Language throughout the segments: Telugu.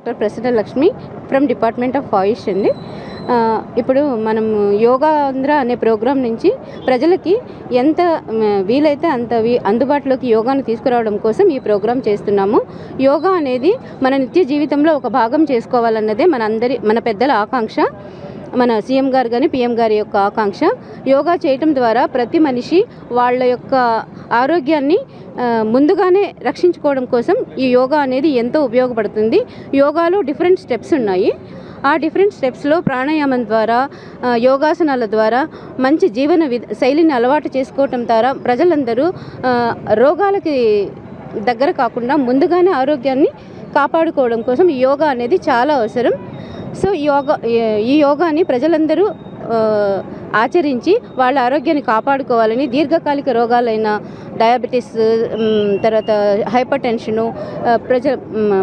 Doctor Prasanna Lakshmi from department of AYUSH అండి. ఇప్పుడు మనం యోగా ఆంధ్ర అనే ప్రోగ్రాం నుంచి ప్రజలకి ఎంత వీలైతే అంత అందుబాటులోకి యోగాను తీసుకురావడం కోసం ఈ ప్రోగ్రాం చేస్తున్నాము. యోగా అనేది మన నిత్య జీవితంలో ఒక భాగం చేసుకోవాలన్నదే మన పెద్దల ఆకాంక్ష. మన సీఎం గారు కానీ పిఎం గారి యొక్క ఆకాంక్ష. యోగా చేయటం ద్వారా ప్రతి మనిషి వాళ్ళ యొక్క ఆరోగ్యాన్ని ముందుగానే రక్షించుకోవడం కోసం ఈ యోగా అనేది ఎంతో ఉపయోగపడుతుంది. యోగాలో డిఫరెంట్ స్టెప్స్ ఉన్నాయి. ఆ డిఫరెంట్ స్టెప్స్లో ప్రాణాయామం ద్వారా, యోగాసనాల ద్వారా మంచి జీవన శైలిని అలవాటు చేసుకోవటం ద్వారా ప్రజలందరూ రోగాలకి దగ్గర కాకుండా ముందుగానే ఆరోగ్యాన్ని కాపాడుకోవడం కోసం ఈ యోగా అనేది చాలా అవసరం. సో ఈ యోగాని ప్రజలందరూ ఆచరించి వాళ్ళ ఆరోగ్యాన్ని కాపాడుకోవాలని, దీర్ఘకాలిక రోగాలైన డయాబెటీస్, తర్వాత హైపర్ టెన్షను,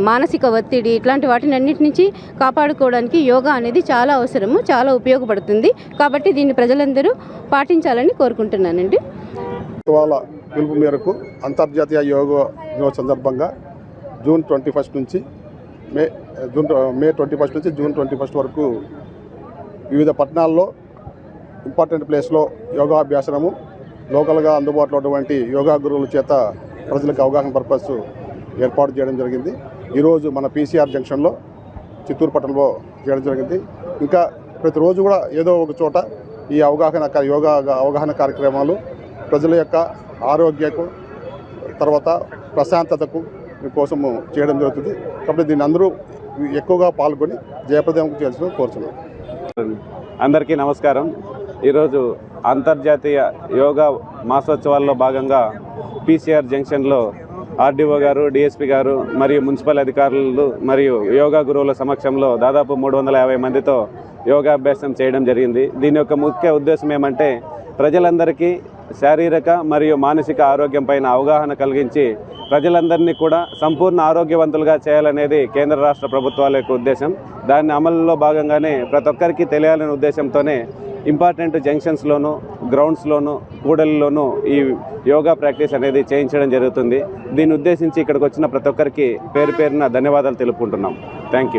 మానసిక ఒత్తిడి ఇట్లాంటి వాటిని అన్నిటి నుంచి కాపాడుకోవడానికి యోగా అనేది చాలా అవసరము, చాలా ఉపయోగపడుతుంది. కాబట్టి దీన్ని ప్రజలందరూ పాటించాలని కోరుకుంటున్నానండి. వాళ్ళ పిలుపు మేరకు అంతర్జాతీయ యోగా దినోత్సవం సందర్భంగా జూన్ 21 నుంచి మే 21 నుంచి జూన్ 21 వరకు వివిధ పట్టణాల్లో ఇంపార్టెంట్ ప్లేస్లో యోగాభ్యాసనము లోకల్గా అందుబాటులో ఉన్నటువంటి యోగా గురువుల చేత ప్రజలకు అవగాహన పర్పస్ ఏర్పాటు చేయడం జరిగింది. ఈరోజు మన పీసీఆర్ జంక్షన్లో చిత్తూరు పట్టణంలో చేయడం జరిగింది. ఇంకా ప్రతిరోజు కూడా ఏదో ఒక చోట ఈ అవగాహన కార్యక్రమాలు ప్రజల యొక్క ఆరోగ్యకు తర్వాత ప్రశాంతతకు కోసము చేయడం జరుగుతుంది. కాబట్టి దీన్ని అందరూ ఎక్కువగా పాల్గొని జయప్రదం చేయాల్సిందిగా కోరుతున్నాం. అందరికీ నమస్కారం. ఈరోజు అంతర్జాతీయ యోగా మాసోత్సవాల్లో భాగంగా పీసీఆర్ జంక్షన్లో ఆర్డీఓ గారు, డిఎస్పీ గారు మరియు మున్సిపల్ అధికారులు మరియు యోగా గురువుల సమక్షంలో దాదాపు 350 మందితో యోగాభ్యాసం చేయడం జరిగింది. దీని యొక్క ముఖ్య ఉద్దేశం ఏమంటే ప్రజలందరికీ శారీరక మరియు మానసిక ఆరోగ్యం పైన అవగాహన కలిగించి ప్రజలందరినీ కూడా సంపూర్ణ ఆరోగ్యవంతులుగా చేయాలనేది కేంద్ర రాష్ట్ర ప్రభుత్వాల యొక్క ఉద్దేశం. దాని అమలులో భాగంగానే ప్రతి ఒక్కరికి తెలియాలనే ఉద్దేశంతోనే ఇంపార్టెంట్ జంక్షన్స్లోనూ, గ్రౌండ్స్లోనూ, కూడలిలోనూ ఈ యోగా ప్రాక్టీస్ అనేది చేయించడం జరుగుతుంది. దీన్ని ఉద్దేశించి ఇక్కడికి వచ్చిన ప్రతి ఒక్కరికి పేరు పేరున ధన్యవాదాలు తెలుపుకుంటున్నాం. Thank you.